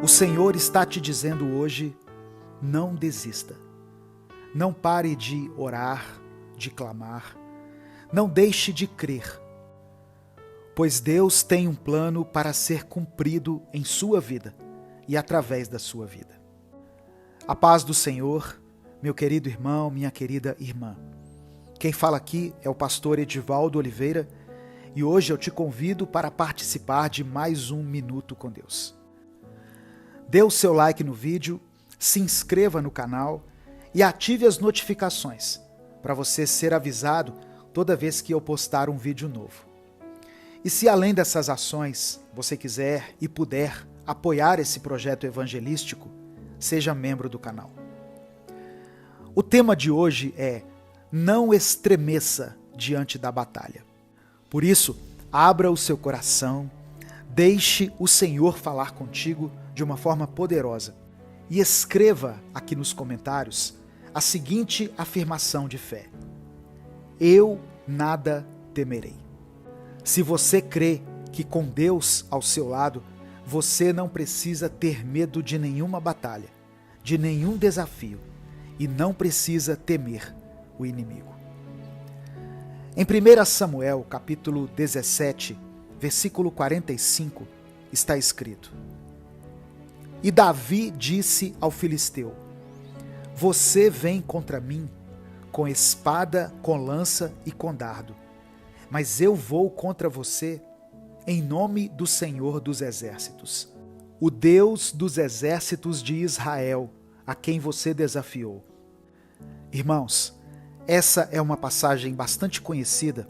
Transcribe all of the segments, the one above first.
O Senhor está te dizendo hoje, não desista. Não pare de orar, de clamar. Não deixe de crer. Pois Deus tem um plano para ser cumprido em sua vida e através da sua vida. A paz do Senhor, meu querido irmão, minha querida irmã. Quem fala aqui é o pastor Edivaldo Oliveira e hoje eu te convido para participar de mais um Minuto com Deus. Dê o seu like no vídeo, se inscreva no canal e ative as notificações para você ser avisado toda vez que eu postar um vídeo novo. E se além dessas ações você quiser e puder apoiar esse projeto evangelístico, seja membro do canal. O tema de hoje é: não estremeça diante da batalha. Por isso, abra o seu coração, deixe o Senhor falar contigo de uma forma poderosa e escreva aqui nos comentários a seguinte afirmação de fé: eu nada temerei. Se você crê que com Deus ao seu lado, você não precisa ter medo de nenhuma batalha, de nenhum desafio e não precisa temer o inimigo. Em 1 Samuel, capítulo 17, versículo 45, está escrito: E Davi disse ao filisteu: Você vem contra mim com espada, com lança e com dardo, mas eu vou contra você em nome do Senhor dos Exércitos, o Deus dos exércitos de Israel, a quem você desafiou. Irmãos, essa é uma passagem bastante conhecida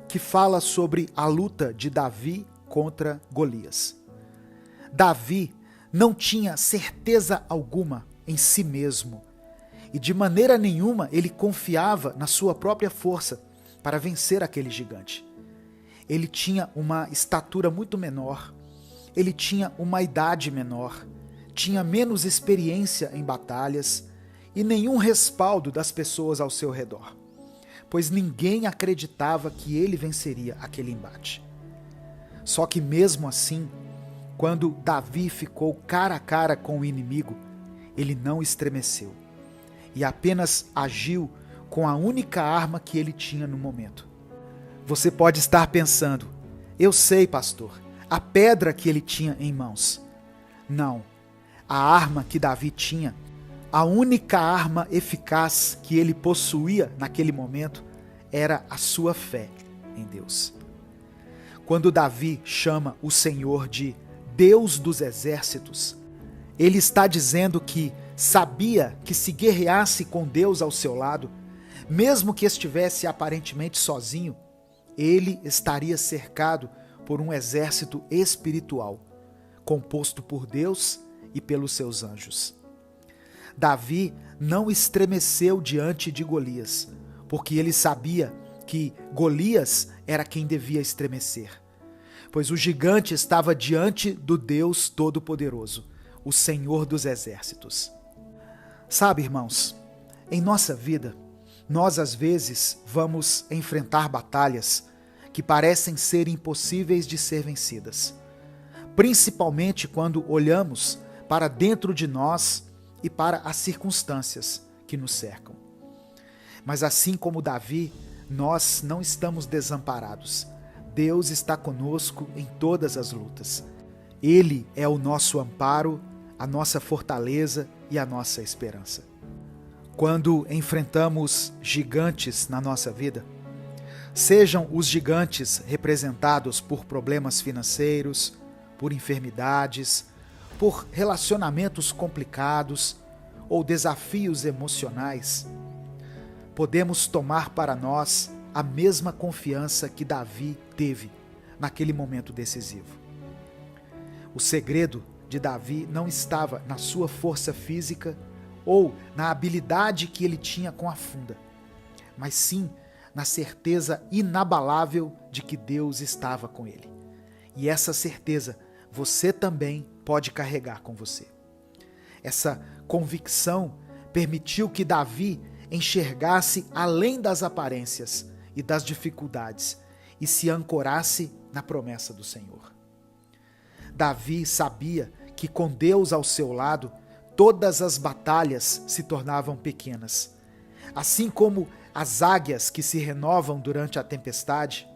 que fala sobre a luta de Davi contra Golias. Davi não tinha certeza alguma em si mesmo e de maneira nenhuma ele confiava na sua própria força para vencer aquele gigante. Ele tinha uma estatura muito menor, ele tinha uma idade menor, tinha menos experiência em batalhas e nenhum respaldo das pessoas ao seu redor, pois ninguém acreditava que ele venceria aquele embate. Só que mesmo assim, quando Davi ficou cara a cara com o inimigo, ele não estremeceu e apenas agiu com a única arma que ele tinha no momento. Você pode estar pensando: eu sei, pastor, a pedra que ele tinha em mãos. Não, a arma que Davi tinha, a única arma eficaz que ele possuía naquele momento, era a sua fé em Deus. Quando Davi chama o Senhor de Deus dos exércitos, ele está dizendo que sabia que se guerreasse com Deus ao seu lado, mesmo que estivesse aparentemente sozinho, ele estaria cercado por um exército espiritual, composto por Deus e pelos seus anjos. Davi não estremeceu diante de Golias, porque ele sabia que Golias era quem devia estremecer, pois o gigante estava diante do Deus Todo-Poderoso, o Senhor dos Exércitos. Sabe, irmãos, em nossa vida, nós às vezes vamos enfrentar batalhas que parecem ser impossíveis de ser vencidas, principalmente quando olhamos para dentro de nós e para as circunstâncias que nos cercam. Mas assim como Davi, nós não estamos desamparados. Deus está conosco em todas as lutas. Ele é o nosso amparo, a nossa fortaleza e a nossa esperança. Quando enfrentamos gigantes na nossa vida, sejam os gigantes representados por problemas financeiros, por enfermidades, por relacionamentos complicados ou desafios emocionais, podemos tomar para nós a mesma confiança que Davi teve naquele momento decisivo. O segredo de Davi não estava na sua força física ou na habilidade que ele tinha com a funda, mas sim na certeza inabalável de que Deus estava com ele. E essa certeza você também pode carregar com você. Essa convicção permitiu que Davi enxergasse além das aparências e das dificuldades e se ancorasse na promessa do Senhor. Davi sabia que com Deus ao seu lado, todas as batalhas se tornavam pequenas. Assim como as águias que se renovam durante a tempestade,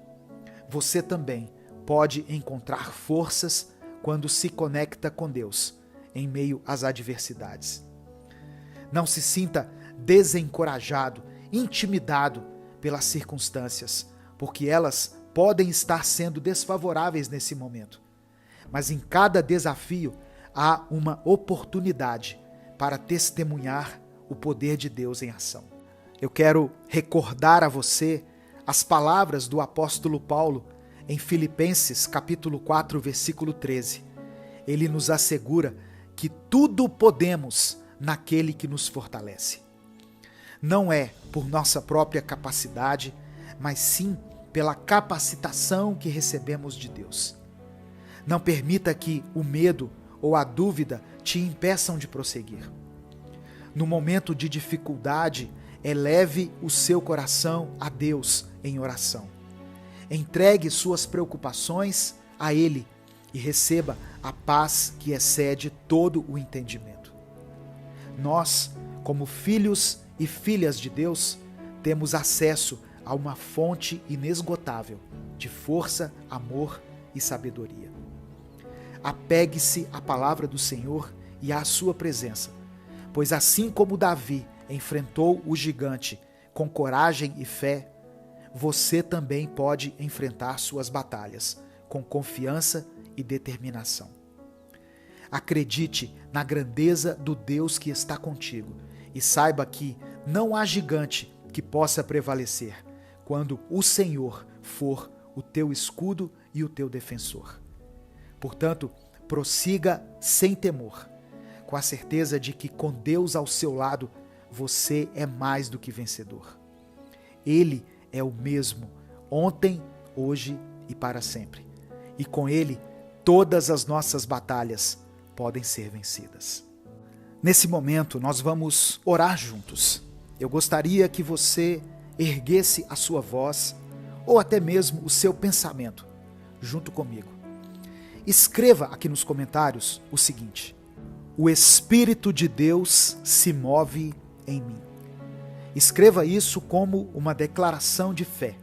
você também pode encontrar forças quando se conecta com Deus em meio às adversidades. Não se sinta desencorajado, intimidado pelas circunstâncias, porque elas podem estar sendo desfavoráveis nesse momento. Mas em cada desafio há uma oportunidade para testemunhar o poder de Deus em ação. Eu quero recordar a você as palavras do apóstolo Paulo em Filipenses capítulo 4, versículo 13. Ele nos assegura que tudo podemos naquele que nos fortalece. Não é por nossa própria capacidade, mas sim pela capacitação que recebemos de Deus. Não permita que o medo ou a dúvida te impeçam de prosseguir. No momento de dificuldade, eleve o seu coração a Deus em oração. Entregue suas preocupações a Ele e receba a paz que excede todo o entendimento. Nós, como filhos e filhas de Deus, temos acesso a uma fonte inesgotável de força, amor e sabedoria. Apegue-se à palavra do Senhor e à sua presença, pois assim como Davi enfrentou o gigante com coragem e fé, você também pode enfrentar suas batalhas com confiança e determinação. Acredite na grandeza do Deus que está contigo e saiba que não há gigante que possa prevalecer quando o Senhor for o teu escudo e o teu defensor. Portanto, prossiga sem temor, com a certeza de que com Deus ao seu lado, você é mais do que vencedor. Ele é o mesmo, ontem, hoje e para sempre. E com Ele, todas as nossas batalhas podem ser vencidas. Nesse momento, nós vamos orar juntos. Eu gostaria que você erguesse a sua voz, ou até mesmo o seu pensamento, junto comigo. Escreva aqui nos comentários o seguinte: o Espírito de Deus se move em mim. Escreva isso como uma declaração de fé.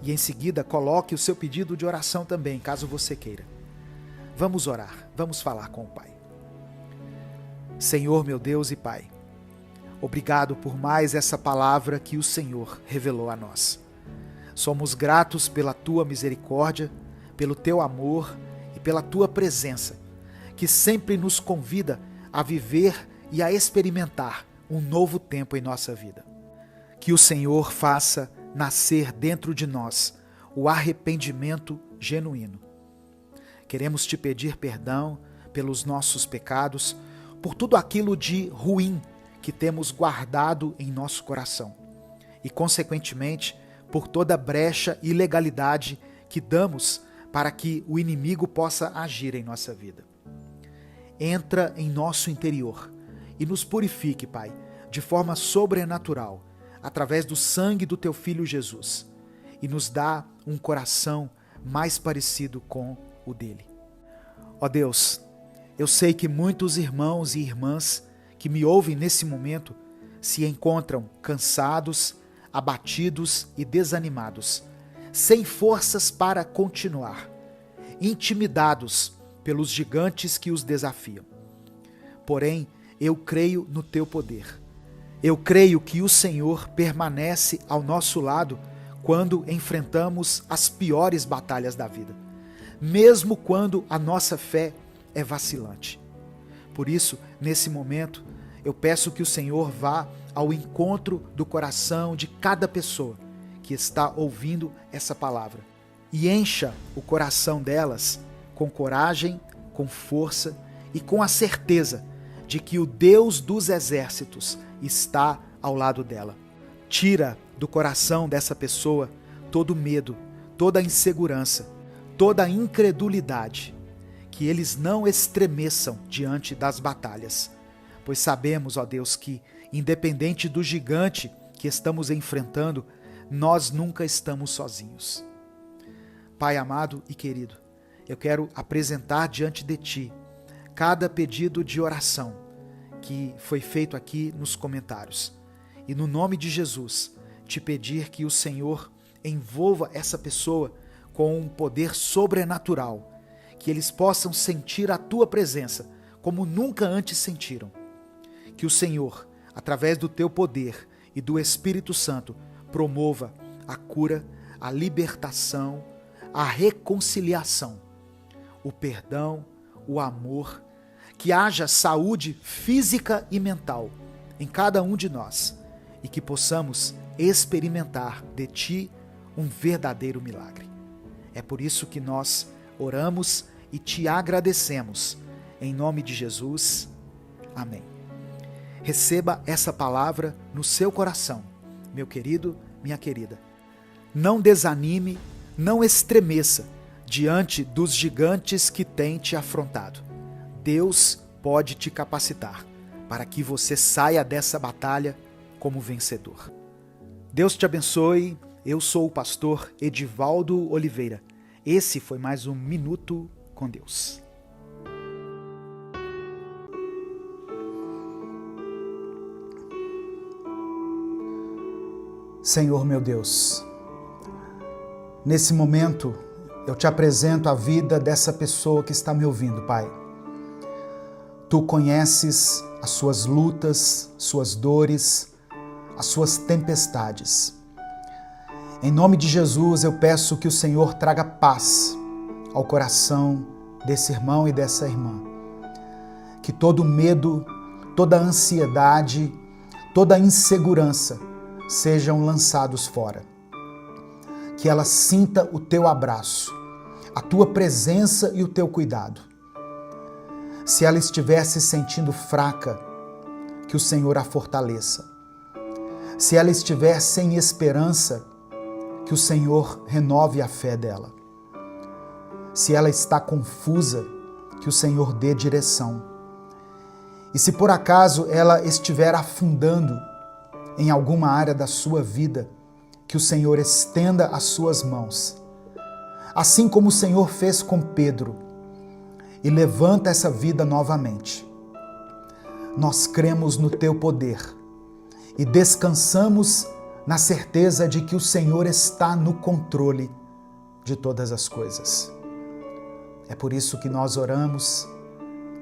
E em seguida coloque o seu pedido de oração também, caso você queira. Vamos orar, vamos falar com o Pai. Senhor, meu Deus e Pai, obrigado por mais essa palavra que o Senhor revelou a nós. Somos gratos pela Tua misericórdia, pelo Teu amor e pela Tua presença, que sempre nos convida a viver e a experimentar um novo tempo em nossa vida. Que o Senhor faça nascer dentro de nós o arrependimento genuíno. Queremos te pedir perdão pelos nossos pecados, por tudo aquilo de ruim que temos guardado em nosso coração e, consequentemente, por toda brecha e ilegalidade que damos para que o inimigo possa agir em nossa vida. Entra em nosso interior e nos purifique, Pai, de forma sobrenatural, através do sangue do Teu Filho Jesus, e nos dá um coração mais parecido com o dele. Ó Deus, eu sei que muitos irmãos e irmãs que me ouvem nesse momento se encontram cansados, abatidos e desanimados, sem forças para continuar, intimidados pelos gigantes que os desafiam. Porém, eu creio no Teu poder. Eu creio que o Senhor permanece ao nosso lado quando enfrentamos as piores batalhas da vida, mesmo quando a nossa fé é vacilante. Por isso, nesse momento, eu peço que o Senhor vá ao encontro do coração de cada pessoa que está ouvindo essa palavra e encha o coração delas com coragem, com força e com a certeza de que o Deus dos exércitos está ao lado dela. Tira do coração dessa pessoa todo medo, toda insegurança, toda incredulidade, que eles não estremeçam diante das batalhas, pois sabemos, ó Deus, que independente do gigante que estamos enfrentando, nós nunca estamos sozinhos. Pai amado e querido, eu quero apresentar diante de Ti cada pedido de oração que foi feito aqui nos comentários. E no nome de Jesus, te pedir que o Senhor envolva essa pessoa com um poder sobrenatural, que eles possam sentir a tua presença como nunca antes sentiram. Que o Senhor, através do teu poder e do Espírito Santo, promova a cura, a libertação, a reconciliação, o perdão, o amor, que haja saúde física e mental em cada um de nós e que possamos experimentar de Ti um verdadeiro milagre. É por isso que nós oramos e Te agradecemos. Em nome de Jesus, amém. Receba essa palavra no seu coração, meu querido, minha querida. Não desanime, não estremeça diante dos gigantes que têm te afrontado. Deus pode te capacitar para que você saia dessa batalha como vencedor. Deus te abençoe. Eu sou o pastor Edivaldo Oliveira. Esse foi mais um Minuto com Deus. Senhor meu Deus, nesse momento eu te apresento a vida dessa pessoa que está me ouvindo, Pai. Tu conheces as suas lutas, suas dores, as suas tempestades. Em nome de Jesus, eu peço que o Senhor traga paz ao coração desse irmão e dessa irmã. Que todo medo, toda ansiedade, toda insegurança sejam lançados fora. Que ela sinta o teu abraço, a tua presença e o teu cuidado. Se ela estiver se sentindo fraca, que o Senhor a fortaleça. Se ela estiver sem esperança, que o Senhor renove a fé dela. Se ela está confusa, que o Senhor dê direção. E se por acaso ela estiver afundando em alguma área da sua vida, que o Senhor estenda as suas mãos. Assim como o Senhor fez com Pedro, e levanta essa vida novamente. Nós cremos no teu poder e descansamos na certeza de que o Senhor está no controle de todas as coisas. É por isso que nós oramos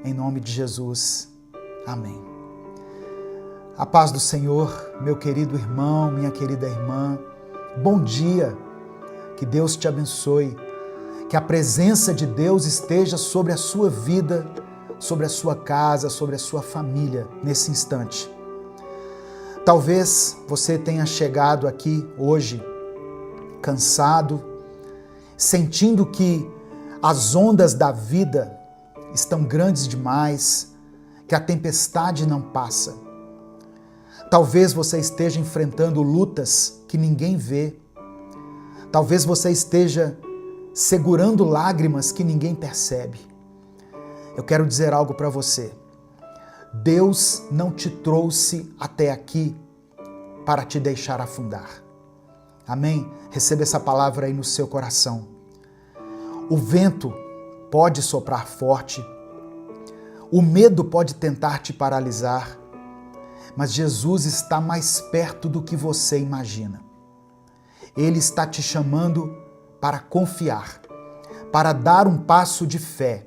em nome de Jesus. Amém. A paz do Senhor, meu querido irmão, minha querida irmã. Bom dia. Que Deus te abençoe. Que a presença de Deus esteja sobre a sua vida, sobre a sua casa, sobre a sua família nesse instante. Talvez você tenha chegado aqui hoje cansado, sentindo que as ondas da vida estão grandes demais, que a tempestade não passa. Talvez você esteja enfrentando lutas que ninguém vê. Talvez você esteja segurando lágrimas que ninguém percebe. Eu quero dizer algo para você. Deus não te trouxe até aqui para te deixar afundar. Amém? Receba essa palavra aí no seu coração. O vento pode soprar forte, o medo pode tentar te paralisar, mas Jesus está mais perto do que você imagina. Ele está te chamando para confiar, para dar um passo de fé,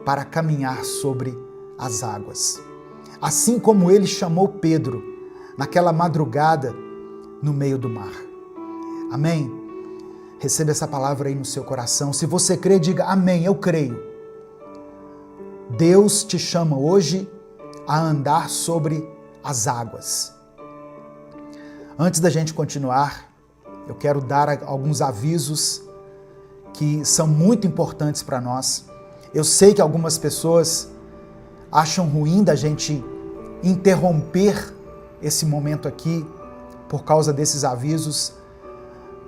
para caminhar sobre as águas. Assim como ele chamou Pedro naquela madrugada no meio do mar. Amém? Receba essa palavra aí no seu coração. Se você crê, diga amém, eu creio. Deus te chama hoje a andar sobre as águas. Antes da gente continuar, eu quero dar alguns avisos que são muito importantes para nós. Eu sei que algumas pessoas acham ruim da gente interromper esse momento aqui por causa desses avisos,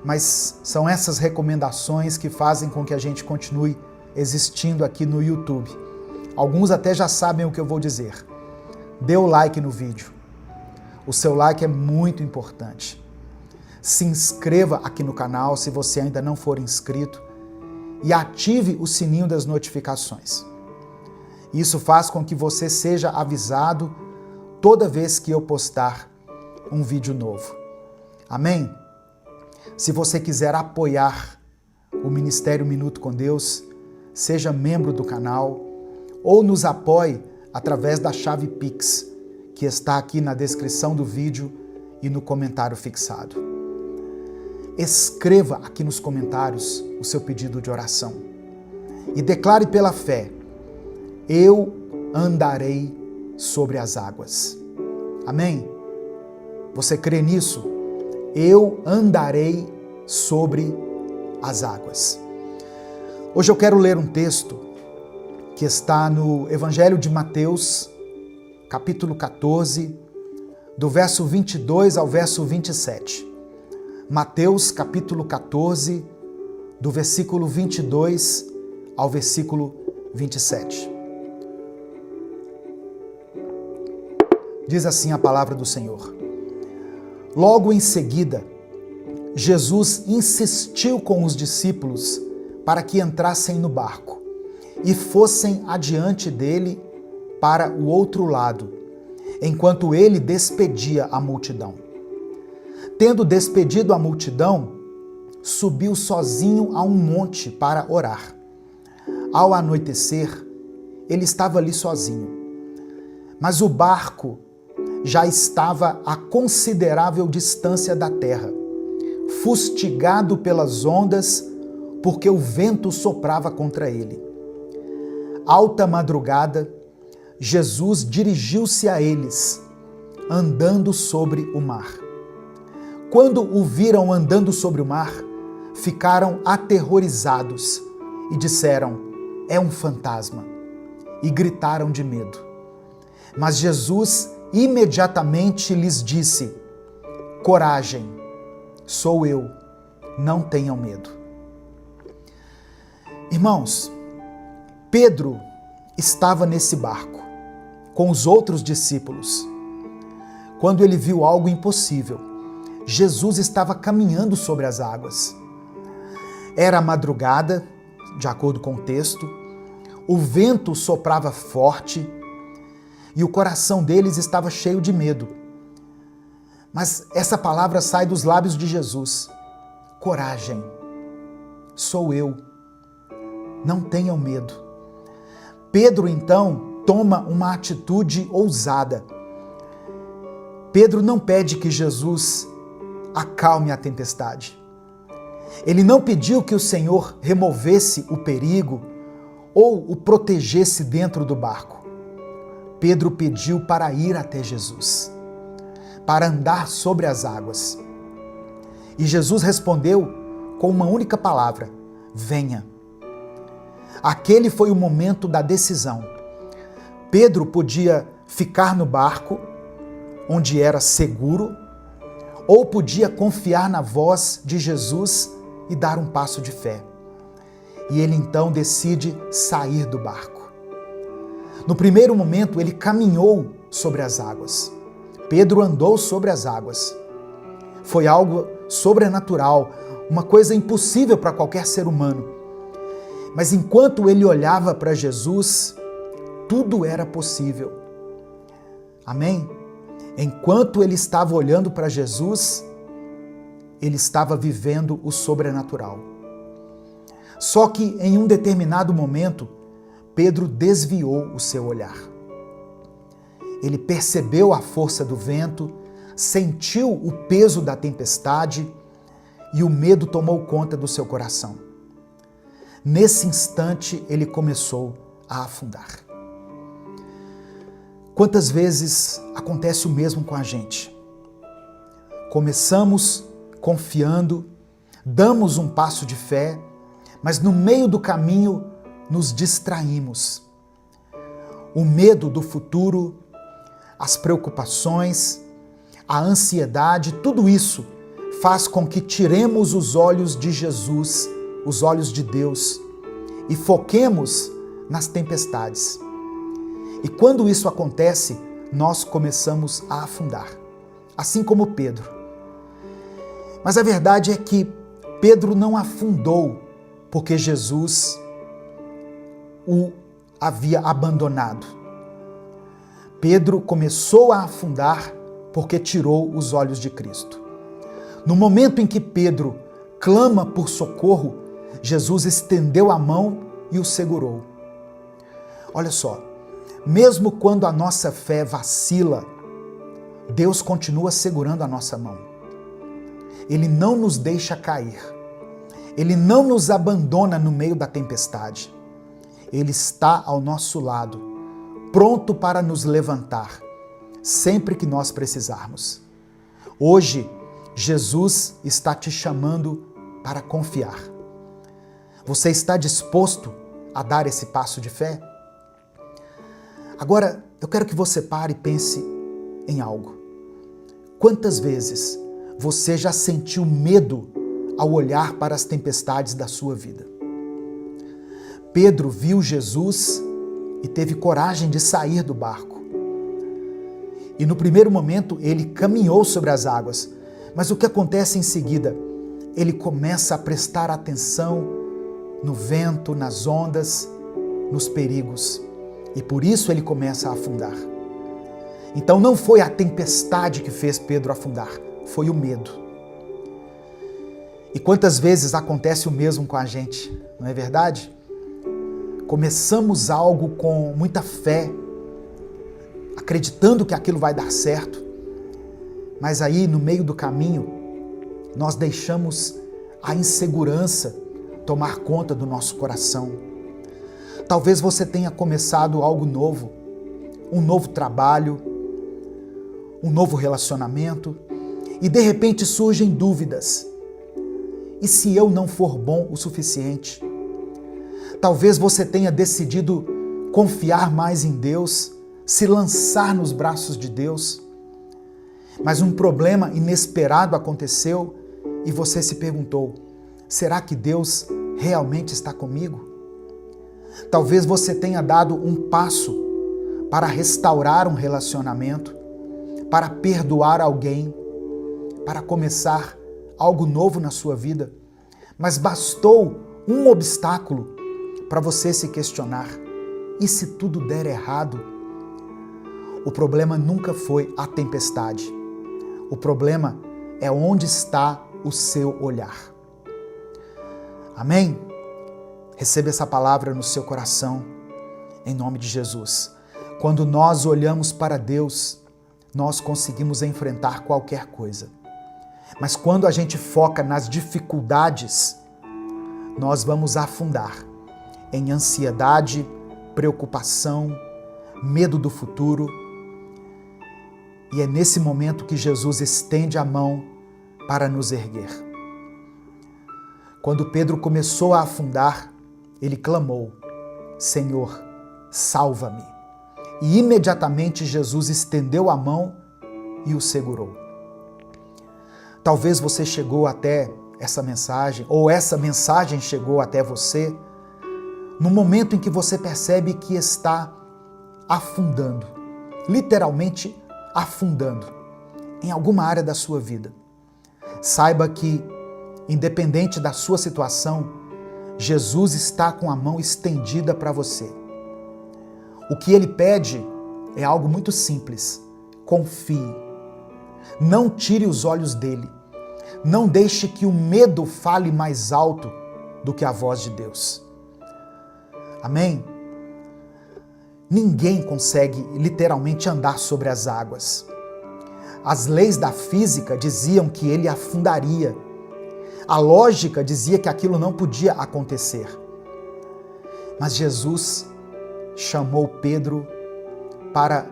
mas são essas recomendações que fazem com que a gente continue existindo aqui no YouTube. Alguns até já sabem o que eu vou dizer. Dê o like no vídeo. O seu like é muito importante. Se inscreva aqui no canal se você ainda não for inscrito e ative o sininho das notificações. Isso faz com que você seja avisado toda vez que eu postar um vídeo novo. Amém? Se você quiser apoiar o Ministério Minuto com Deus, seja membro do canal ou nos apoie através da chave Pix, que está aqui na descrição do vídeo e no comentário fixado. Escreva aqui nos comentários o seu pedido de oração e declare pela fé: eu andarei sobre as águas. Amém? Você crê nisso? Eu andarei sobre as águas. Hoje eu quero ler um texto que está no Evangelho de Mateus, capítulo 14, do verso 22 ao verso 27. Mateus, capítulo 14, do versículo 22 ao versículo 27. Diz assim a palavra do Senhor. Logo em seguida, Jesus insistiu com os discípulos para que entrassem no barco e fossem adiante dele para o outro lado, enquanto ele despedia a multidão. Tendo despedido a multidão, subiu sozinho a um monte para orar. Ao anoitecer, ele estava ali sozinho, mas o barco já estava a considerável distância da terra, fustigado pelas ondas, porque o vento soprava contra ele. Alta madrugada, Jesus dirigiu-se a eles, andando sobre o mar. Quando o viram andando sobre o mar, ficaram aterrorizados e disseram: é um fantasma, e gritaram de medo. Mas Jesus imediatamente lhes disse: coragem, sou eu, não tenham medo. Irmãos, Pedro estava nesse barco com os outros discípulos. Quando ele viu algo impossível, Jesus estava caminhando sobre as águas. Era madrugada, de acordo com o texto, o vento soprava forte e o coração deles estava cheio de medo. Mas essa palavra sai dos lábios de Jesus: coragem, sou eu, não tenham medo. Pedro então toma uma atitude ousada. Pedro não pede que Jesus acalme a tempestade. Ele não pediu que o Senhor removesse o perigo ou o protegesse dentro do barco. Pedro pediu para ir até Jesus, para andar sobre as águas. E Jesus respondeu com uma única palavra: venha. Aquele foi o momento da decisão. Pedro podia ficar no barco, onde era seguro, ou podia confiar na voz de Jesus e dar um passo de fé. E ele então decide sair do barco. No primeiro momento, ele caminhou sobre as águas. Pedro andou sobre as águas. Foi algo sobrenatural, uma coisa impossível para qualquer ser humano. Mas enquanto ele olhava para Jesus, tudo era possível. Amém? Enquanto ele estava olhando para Jesus, ele estava vivendo o sobrenatural. Só que em um determinado momento, Pedro desviou o seu olhar. Ele percebeu a força do vento, sentiu o peso da tempestade e o medo tomou conta do seu coração. Nesse instante, ele começou a afundar. Quantas vezes acontece o mesmo com a gente? Começamos confiando, damos um passo de fé, mas no meio do caminho nos distraímos. O medo do futuro, as preocupações, a ansiedade, tudo isso faz com que tiremos os olhos de Jesus, os olhos de Deus, e foquemos nas tempestades. E quando isso acontece, nós começamos a afundar, assim como Pedro. Mas a verdade é que Pedro não afundou porque Jesus o havia abandonado. Pedro começou a afundar porque tirou os olhos de Cristo. No momento em que Pedro clama por socorro, Jesus estendeu a mão e o segurou. Olha só, mesmo quando a nossa fé vacila, Deus continua segurando a nossa mão. Ele não nos deixa cair. Ele não nos abandona no meio da tempestade. Ele está ao nosso lado, pronto para nos levantar, sempre que nós precisarmos. Hoje, Jesus está te chamando para confiar. Você está disposto a dar esse passo de fé? Agora, eu quero que você pare e pense em algo. Quantas vezes você já sentiu medo ao olhar para as tempestades da sua vida? Pedro viu Jesus e teve coragem de sair do barco. E no primeiro momento ele caminhou sobre as águas, mas o que acontece em seguida? Ele começa a prestar atenção no vento, nas ondas, nos perigos. E por isso ele começa a afundar. Então não foi a tempestade que fez Pedro afundar, foi o medo. E quantas vezes acontece o mesmo com a gente, não é verdade? Começamos algo com muita fé, acreditando que aquilo vai dar certo, mas aí no meio do caminho nós deixamos a insegurança tomar conta do nosso coração. Talvez você tenha começado algo novo, um novo trabalho, um novo relacionamento, e de repente surgem dúvidas. E se eu não for bom o suficiente? Talvez você tenha decidido confiar mais em Deus, se lançar nos braços de Deus, mas um problema inesperado aconteceu e você se perguntou: será que Deus realmente está comigo? Talvez você tenha dado um passo para restaurar um relacionamento, para perdoar alguém, para começar algo novo na sua vida, mas bastou um obstáculo para você se questionar: e se tudo der errado? O problema nunca foi a tempestade. O problema é onde está o seu olhar. Amém? Receba essa palavra no seu coração, em nome de Jesus. Quando nós olhamos para Deus, nós conseguimos enfrentar qualquer coisa. Mas quando a gente foca nas dificuldades, nós vamos afundar em ansiedade, preocupação, medo do futuro. E é nesse momento que Jesus estende a mão para nos erguer. Quando Pedro começou a afundar, ele clamou: Senhor, salva-me. E imediatamente Jesus estendeu a mão e o segurou. Talvez você chegou até essa mensagem, ou essa mensagem chegou até você, no momento em que você percebe que está afundando, literalmente afundando, em alguma área da sua vida. Saiba que, independente da sua situação, Jesus está com a mão estendida para você. O que ele pede é algo muito simples: confie. Não tire os olhos dele. Não deixe que o medo fale mais alto do que a voz de Deus. Amém? Ninguém consegue literalmente andar sobre as águas. As leis da física diziam que ele afundaria. A lógica dizia que aquilo não podia acontecer. Mas Jesus chamou Pedro para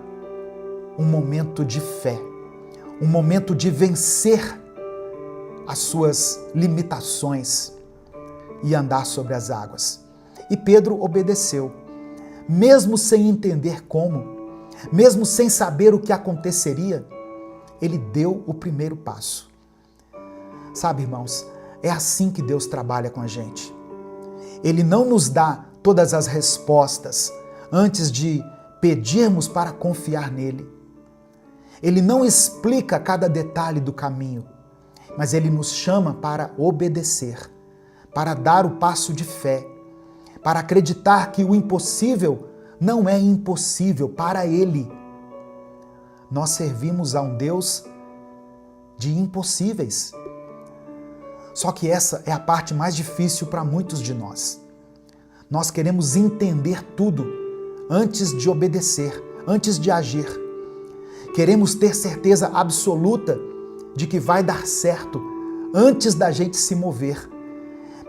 um momento de fé, um momento de vencer as suas limitações e andar sobre as águas. E Pedro obedeceu, mesmo sem entender como, mesmo sem saber o que aconteceria, ele deu o primeiro passo. Sabe, irmãos, é assim que Deus trabalha com a gente. Ele não nos dá todas as respostas antes de pedirmos para confiar nele. Ele não explica cada detalhe do caminho, mas ele nos chama para obedecer, para dar o passo de fé, para acreditar que o impossível não é impossível para Ele. Nós servimos a um Deus de impossíveis. Só que essa é a parte mais difícil para muitos de nós. Nós queremos entender tudo antes de obedecer, antes de agir. Queremos ter certeza absoluta de que vai dar certo antes da gente se mover.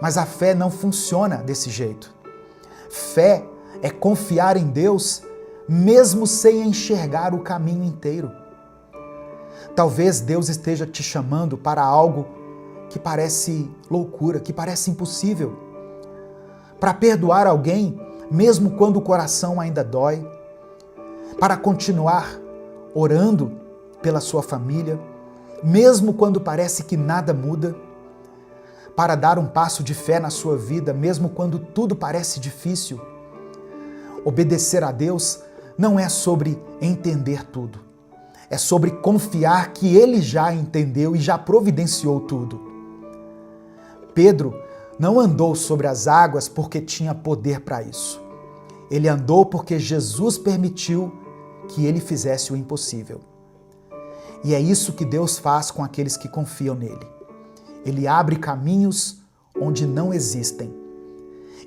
Mas a fé não funciona desse jeito. Fé é confiar em Deus mesmo sem enxergar o caminho inteiro. Talvez Deus esteja te chamando para algo que parece loucura, que parece impossível. Para perdoar alguém, mesmo quando o coração ainda dói. Para continuar orando pela sua família, mesmo quando parece que nada muda. Para dar um passo de fé na sua vida, mesmo quando tudo parece difícil. Obedecer a Deus não é sobre entender tudo. É sobre confiar que Ele já entendeu e já providenciou tudo. Pedro não andou sobre as águas porque tinha poder para isso. Ele andou porque Jesus permitiu que ele fizesse o impossível. E é isso que Deus faz com aqueles que confiam nele. Ele abre caminhos onde não existem.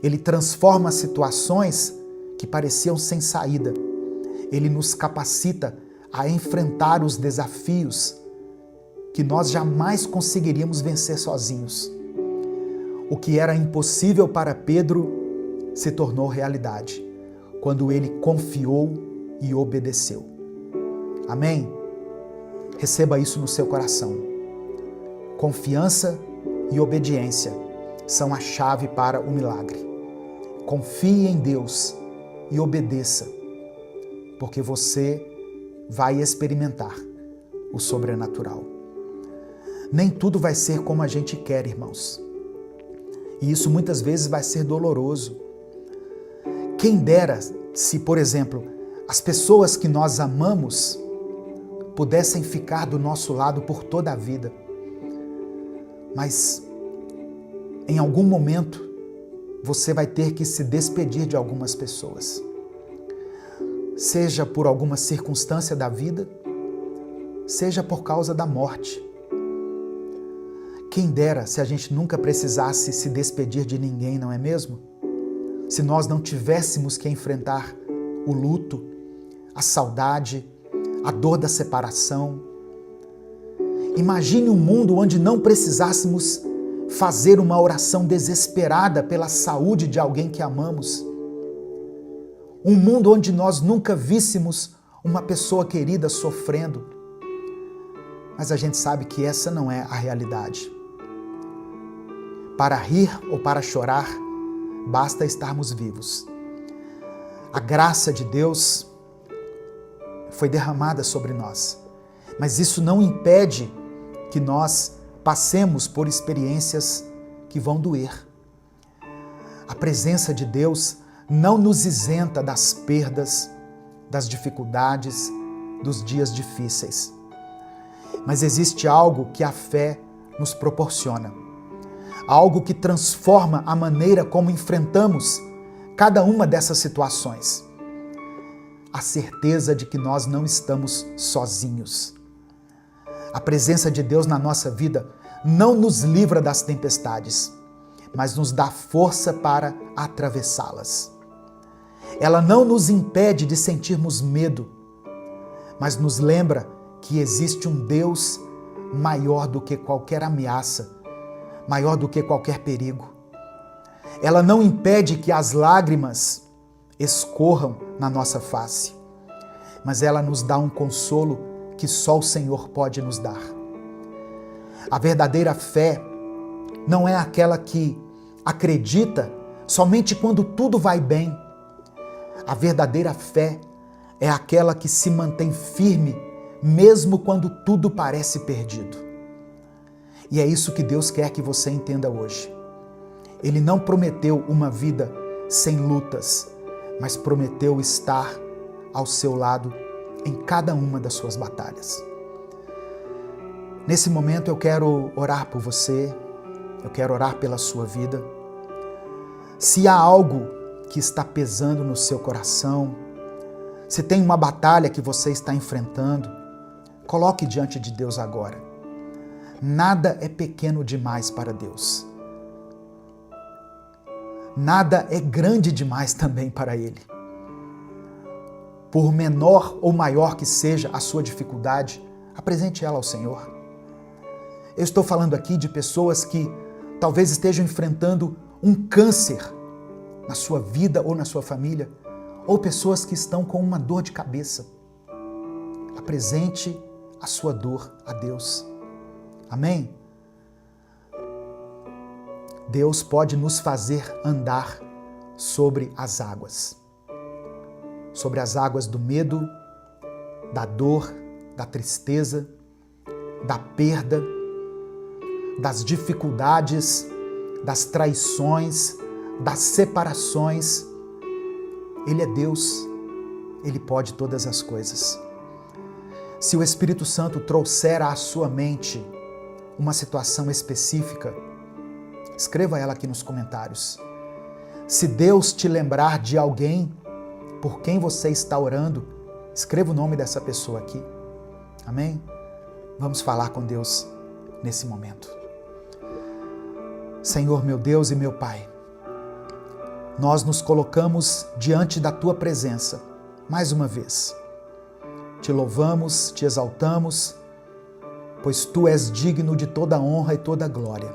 Ele transforma situações que pareciam sem saída. Ele nos capacita a enfrentar os desafios que nós jamais conseguiríamos vencer sozinhos. O que era impossível para Pedro se tornou realidade, quando ele confiou e obedeceu. Amém? Receba isso no seu coração. Confiança e obediência são a chave para o milagre. Confie em Deus e obedeça, porque você vai experimentar o sobrenatural. Nem tudo vai ser como a gente quer, irmãos. E isso muitas vezes vai ser doloroso. Quem dera se, por exemplo, as pessoas que nós amamos pudessem ficar do nosso lado por toda a vida. Mas em algum momento você vai ter que se despedir de algumas pessoas. Seja por alguma circunstância da vida, seja por causa da morte. Quem dera se a gente nunca precisasse se despedir de ninguém, não é mesmo? Se nós não tivéssemos que enfrentar o luto, a saudade, a dor da separação. Imagine um mundo onde não precisássemos fazer uma oração desesperada pela saúde de alguém que amamos. Um mundo onde nós nunca víssemos uma pessoa querida sofrendo. Mas a gente sabe que essa não é a realidade. Para rir ou para chorar, basta estarmos vivos. A graça de Deus foi derramada sobre nós, mas isso não impede que nós passemos por experiências que vão doer. A presença de Deus não nos isenta das perdas, das dificuldades, dos dias difíceis. Mas existe algo que a fé nos proporciona. Algo que transforma a maneira como enfrentamos cada uma dessas situações. A certeza de que nós não estamos sozinhos. A presença de Deus na nossa vida não nos livra das tempestades, mas nos dá força para atravessá-las. Ela não nos impede de sentirmos medo, mas nos lembra que existe um Deus maior do que qualquer ameaça, maior do que qualquer perigo. Ela não impede que as lágrimas escorram na nossa face, mas ela nos dá um consolo que só o Senhor pode nos dar. A verdadeira fé não é aquela que acredita somente quando tudo vai bem. A verdadeira fé é aquela que se mantém firme mesmo quando tudo parece perdido. E é isso que Deus quer que você entenda hoje. Ele não prometeu uma vida sem lutas, mas prometeu estar ao seu lado em cada uma das suas batalhas. Nesse momento eu quero orar por você, eu quero orar pela sua vida. Se há algo que está pesando no seu coração, se tem uma batalha que você está enfrentando, coloque diante de Deus agora. Nada é pequeno demais para Deus. Nada é grande demais também para Ele. Por menor ou maior que seja a sua dificuldade, apresente ela ao Senhor. Eu estou falando aqui de pessoas que talvez estejam enfrentando um câncer na sua vida ou na sua família, ou pessoas que estão com uma dor de cabeça. Apresente a sua dor a Deus. Amém? Deus pode nos fazer andar sobre as águas. Sobre as águas do medo, da dor, da tristeza, da perda, das dificuldades, das traições, das separações. Ele é Deus, Ele pode todas as coisas. Se o Espírito Santo trouxer à sua mente uma situação específica, escreva ela aqui nos comentários. Se Deus te lembrar de alguém por quem você está orando, escreva o nome dessa pessoa aqui. Amém? Vamos falar com Deus nesse momento. Senhor, meu Deus e meu Pai, nós nos colocamos diante da Tua presença, mais uma vez. Te louvamos, te exaltamos, pois Tu és digno de toda honra e toda glória.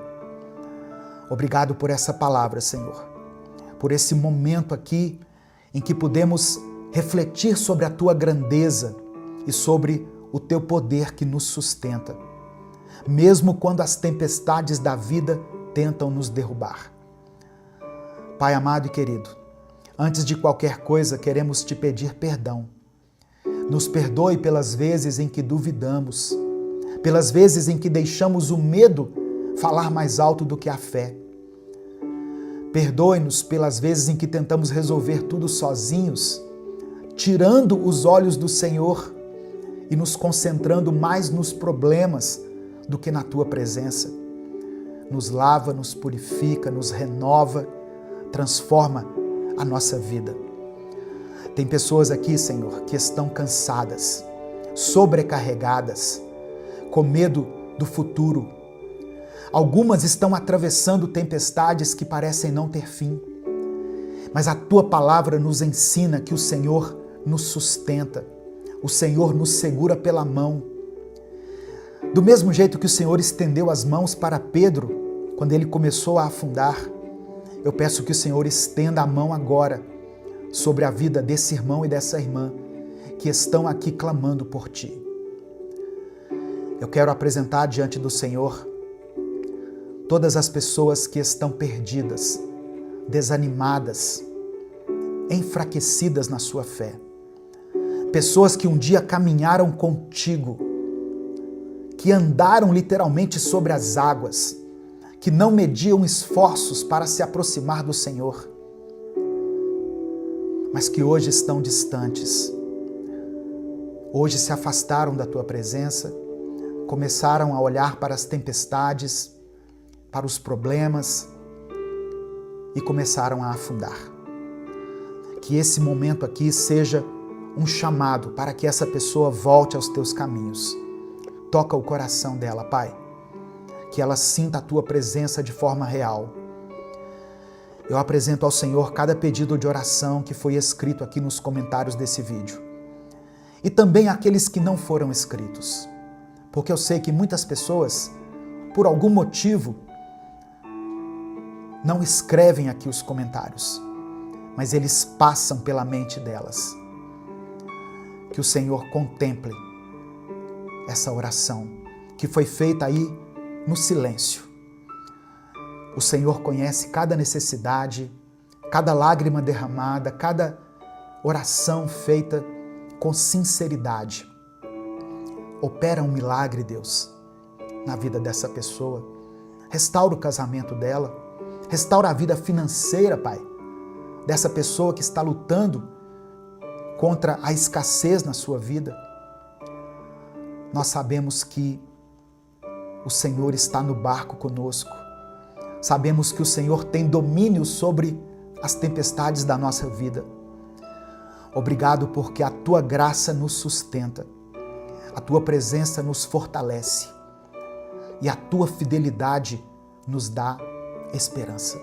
Obrigado por essa palavra, Senhor, por esse momento aqui em que podemos refletir sobre a Tua grandeza e sobre o Teu poder que nos sustenta, mesmo quando as tempestades da vida tentam nos derrubar. Pai amado e querido, antes de qualquer coisa queremos Te pedir perdão. Nos perdoe pelas vezes em que duvidamos, pelas vezes em que deixamos o medo falar mais alto do que a fé. Perdoe-nos pelas vezes em que tentamos resolver tudo sozinhos, tirando os olhos do Senhor e nos concentrando mais nos problemas do que na Tua presença. Nos lava, nos purifica, nos renova, transforma a nossa vida. Tem pessoas aqui, Senhor, que estão cansadas, sobrecarregadas, com medo do futuro. Algumas estão atravessando tempestades que parecem não ter fim. Mas a Tua palavra nos ensina que o Senhor nos sustenta, o Senhor nos segura pela mão. Do mesmo jeito que o Senhor estendeu as mãos para Pedro, quando ele começou a afundar, eu peço que o Senhor estenda a mão agora sobre a vida desse irmão e dessa irmã que estão aqui clamando por Ti. Eu quero apresentar diante do Senhor todas as pessoas que estão perdidas, desanimadas, enfraquecidas na sua fé. Pessoas que um dia caminharam contigo, que andaram literalmente sobre as águas, que não mediam esforços para se aproximar do Senhor, mas que hoje estão distantes. Hoje se afastaram da Tua presença, começaram a olhar para as tempestades, para os problemas e começaram a afundar. Que esse momento aqui seja um chamado para que essa pessoa volte aos Teus caminhos. Toca o coração dela, Pai, que ela sinta a Tua presença de forma real. Eu apresento ao Senhor cada pedido de oração que foi escrito aqui nos comentários desse vídeo. E também aqueles que não foram escritos. Porque eu sei que muitas pessoas, por algum motivo, não escrevem aqui os comentários, mas eles passam pela mente delas. Que o Senhor contemple essa oração que foi feita aí no silêncio. O Senhor conhece cada necessidade, cada lágrima derramada, cada oração feita com sinceridade. Opera um milagre, Deus, na vida dessa pessoa. Restaura o casamento dela. Restaura a vida financeira, Pai, dessa pessoa que está lutando contra a escassez na sua vida. Nós sabemos que o Senhor está no barco conosco. Sabemos que o Senhor tem domínio sobre as tempestades da nossa vida. Obrigado porque a Tua graça nos sustenta, a Tua presença nos fortalece e a Tua fidelidade nos dá esperança.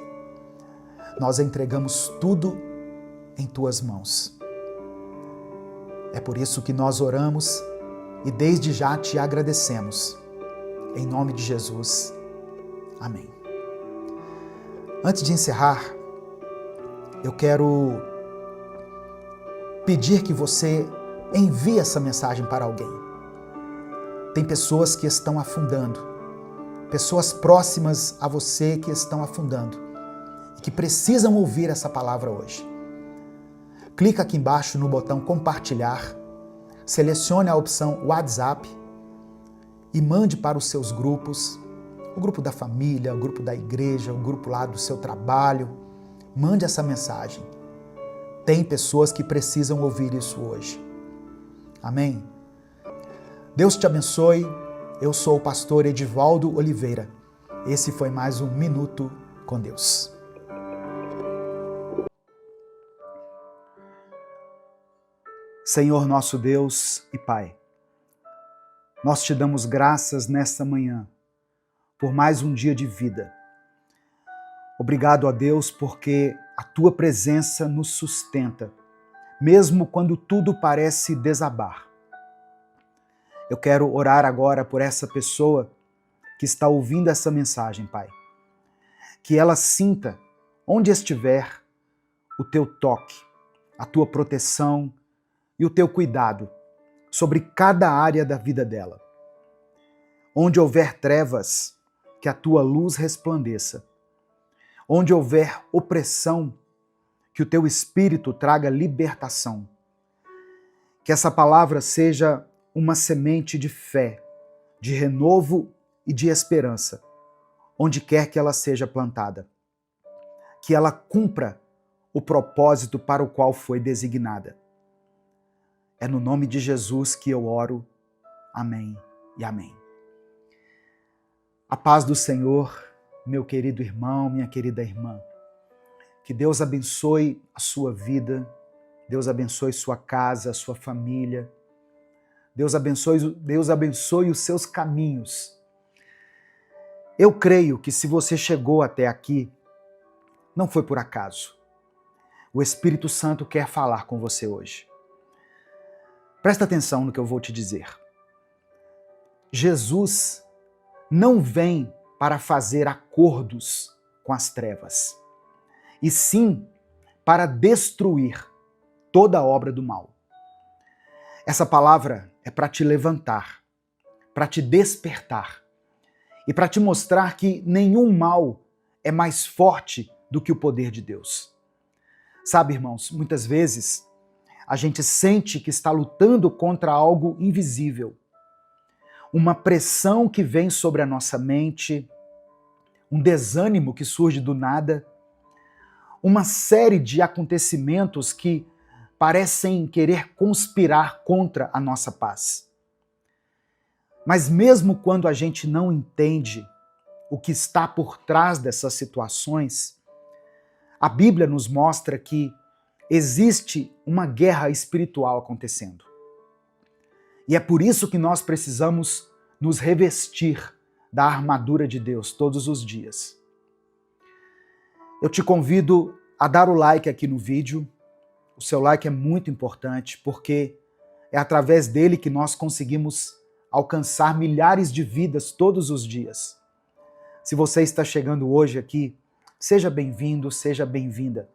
Nós entregamos tudo em Tuas mãos. É por isso que nós oramos e desde já Te agradecemos. Em nome de Jesus. Amém. Antes de encerrar, eu quero pedir que você envie essa mensagem para alguém. Tem pessoas que estão afundando, pessoas próximas a você que estão afundando e que precisam ouvir essa palavra hoje. Clica aqui embaixo no botão compartilhar, selecione a opção WhatsApp e mande para os seus grupos, o grupo da família, o grupo da igreja, o grupo lá do seu trabalho. Mande essa mensagem. Tem pessoas que precisam ouvir isso hoje. Amém? Deus te abençoe. Eu sou o pastor Edivaldo Oliveira. Esse foi mais um Minuto com Deus. Senhor nosso Deus e Pai, nós te damos graças nesta manhã por mais um dia de vida. Obrigado a Deus porque a Tua presença nos sustenta, mesmo quando tudo parece desabar. Eu quero orar agora por essa pessoa que está ouvindo essa mensagem, Pai. Que ela sinta, onde estiver, o Teu toque, a Tua proteção e o Teu cuidado sobre cada área da vida dela. Onde houver trevas, que a Tua luz resplandeça. Onde houver opressão, que o Teu Espírito traga libertação. Que essa palavra seja uma semente de fé, de renovo e de esperança, onde quer que ela seja plantada. Que ela cumpra o propósito para o qual foi designada. É no nome de Jesus que eu oro. Amém e amém. A paz do Senhor, meu querido irmão, minha querida irmã. Que Deus abençoe a sua vida, Deus abençoe sua casa, sua família. Deus abençoe os seus caminhos. Eu creio que se você chegou até aqui, não foi por acaso. O Espírito Santo quer falar com você hoje. Presta atenção no que eu vou te dizer. Jesus não vem para fazer acordos com as trevas, e sim para destruir toda a obra do mal. Essa palavra é para te levantar, para te despertar e para te mostrar que nenhum mal é mais forte do que o poder de Deus. Sabe, irmãos, muitas vezes a gente sente que está lutando contra algo invisível. Uma pressão que vem sobre a nossa mente, um desânimo que surge do nada, uma série de acontecimentos que parecem querer conspirar contra a nossa paz. Mas mesmo quando a gente não entende o que está por trás dessas situações, a Bíblia nos mostra que existe uma guerra espiritual acontecendo. E é por isso que nós precisamos nos revestir da armadura de Deus todos os dias. Eu te convido a dar o like aqui no vídeo. O seu like é muito importante porque é através dele que nós conseguimos alcançar milhares de vidas todos os dias. Se você está chegando hoje aqui, seja bem-vindo, seja bem-vinda.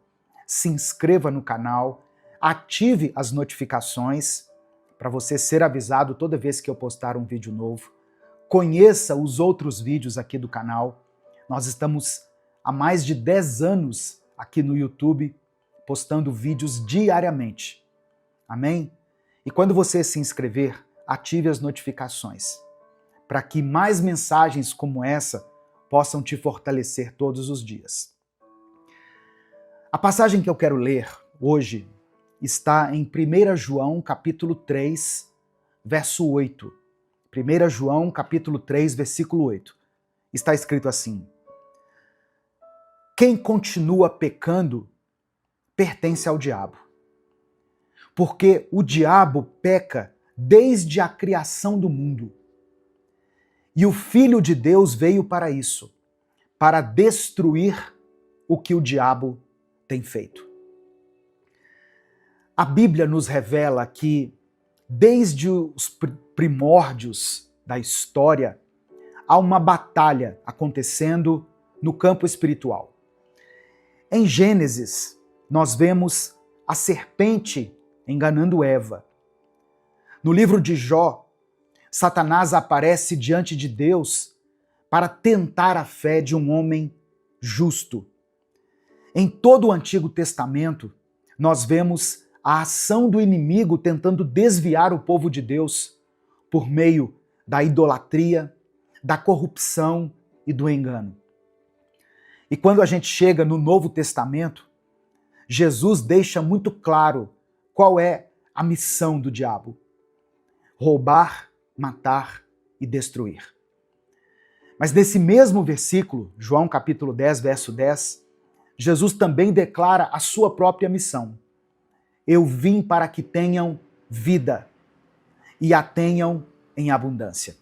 Se inscreva no canal, ative as notificações para você ser avisado toda vez que eu postar um vídeo novo. Conheça os outros vídeos aqui do canal. Nós estamos há mais de 10 anos aqui no YouTube postando vídeos diariamente. Amém? E quando você se inscrever, ative as notificações para que mais mensagens como essa possam te fortalecer todos os dias. A passagem que eu quero ler hoje está em 1 João capítulo 3, verso 8. 1 João capítulo 3, versículo 8. Está escrito assim: Quem continua pecando pertence ao diabo. Porque o diabo peca desde a criação do mundo. E o Filho de Deus veio para isso, para destruir o que o diabo tem feito. A Bíblia nos revela que, desde os primórdios da história, há uma batalha acontecendo no campo espiritual. Em Gênesis, nós vemos a serpente enganando Eva. No livro de Jó, Satanás aparece diante de Deus para tentar a fé de um homem justo. Em todo o Antigo Testamento, nós vemos a ação do inimigo tentando desviar o povo de Deus por meio da idolatria, da corrupção e do engano. E quando a gente chega no Novo Testamento, Jesus deixa muito claro qual é a missão do diabo: roubar, matar e destruir. Mas nesse mesmo versículo, João capítulo 10, verso 10, Jesus também declara a sua própria missão. Eu vim para que tenham vida e a tenham em abundância.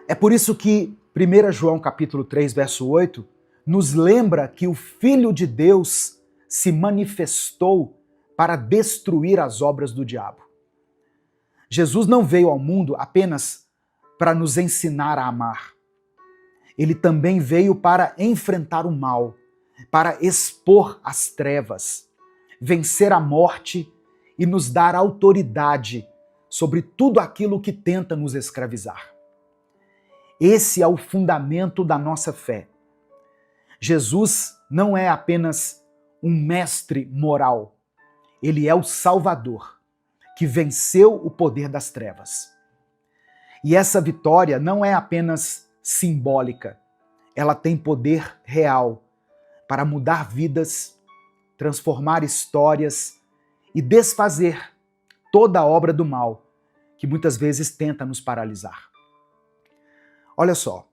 É por isso que 1 João capítulo 3, verso 8, nos lembra que o Filho de Deus se manifestou para destruir as obras do diabo. Jesus não veio ao mundo apenas para nos ensinar a amar. Ele também veio para enfrentar o mal, para expor as trevas, vencer a morte e nos dar autoridade sobre tudo aquilo que tenta nos escravizar. Esse é o fundamento da nossa fé. Jesus não é apenas um mestre moral, ele é o Salvador, que venceu o poder das trevas. E essa vitória não é apenas simbólica, ela tem poder real para mudar vidas, transformar histórias e desfazer toda a obra do mal que muitas vezes tenta nos paralisar. Olha só,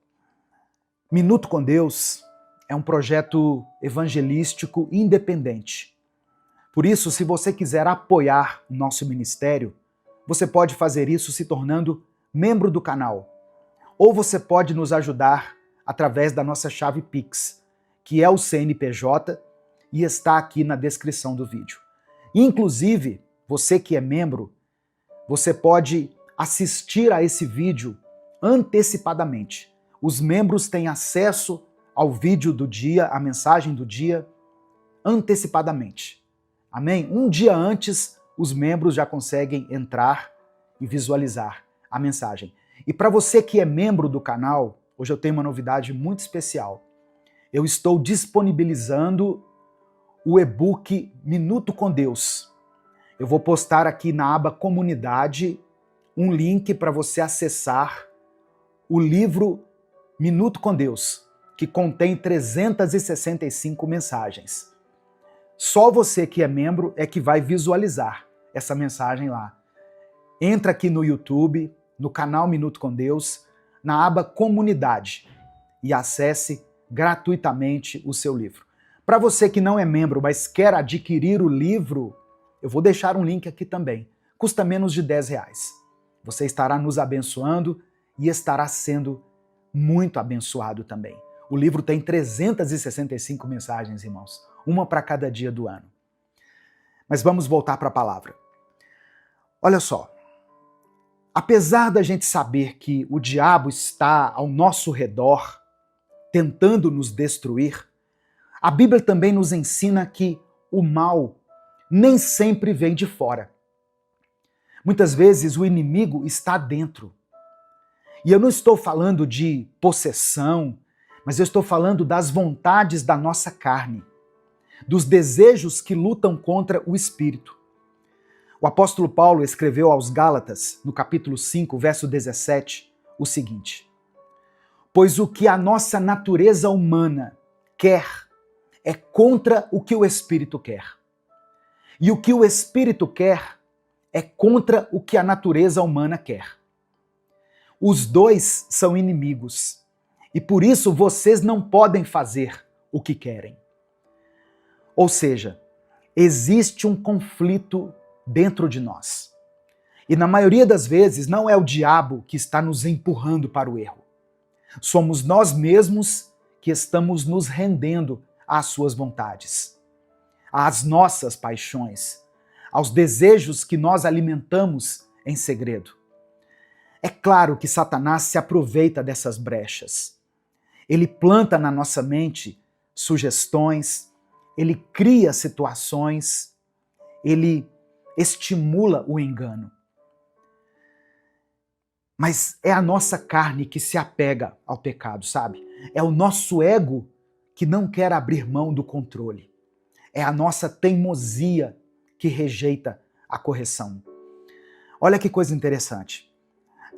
Minuto com Deus é um projeto evangelístico independente. Por isso, se você quiser apoiar o nosso ministério, você pode fazer isso se tornando membro do canal. Ou você pode nos ajudar através da nossa chave Pix, que é o CNPJ e está aqui na descrição do vídeo. Inclusive, você que é membro, você pode assistir a esse vídeo antecipadamente. Os membros têm acesso ao vídeo do dia, à mensagem do dia, antecipadamente. Amém? Um dia antes, os membros já conseguem entrar e visualizar a mensagem. E para você que é membro do canal, hoje eu tenho uma novidade muito especial. Eu estou disponibilizando o e-book Minuto com Deus. Eu vou postar aqui na aba Comunidade um link para você acessar o livro Minuto com Deus, que contém 365 mensagens. Só você que é membro é que vai visualizar essa mensagem lá. Entra aqui no YouTube, no canal Minuto com Deus, na aba Comunidade e acesse gratuitamente o seu livro. Para você que não é membro, mas quer adquirir o livro, eu vou deixar um link aqui também. Custa menos de R$10. Você estará nos abençoando e estará sendo muito abençoado também. O livro tem 365 mensagens, irmãos, uma para cada dia do ano. Mas vamos voltar para a palavra. Olha só, apesar da gente saber que o diabo está ao nosso redor, tentando nos destruir, a Bíblia também nos ensina que o mal nem sempre vem de fora. Muitas vezes o inimigo está dentro. E eu não estou falando de possessão, mas eu estou falando das vontades da nossa carne, dos desejos que lutam contra o espírito. O apóstolo Paulo escreveu aos Gálatas, no capítulo 5, verso 17, o seguinte: pois o que a nossa natureza humana quer é contra o que o espírito quer. E o que o espírito quer é contra o que a natureza humana quer. Os dois são inimigos, e por isso vocês não podem fazer o que querem. Ou seja, existe um conflito dentro de nós. E na maioria das vezes não é o diabo que está nos empurrando para o erro. Somos nós mesmos que estamos nos rendendo às suas vontades, às nossas paixões, aos desejos que nós alimentamos em segredo. É claro que Satanás se aproveita dessas brechas. Ele planta na nossa mente sugestões, ele cria situações, ele estimula o engano. Mas é a nossa carne que se apega ao pecado, sabe? É o nosso ego que não quer abrir mão do controle. É a nossa teimosia que rejeita a correção. Olha que coisa interessante.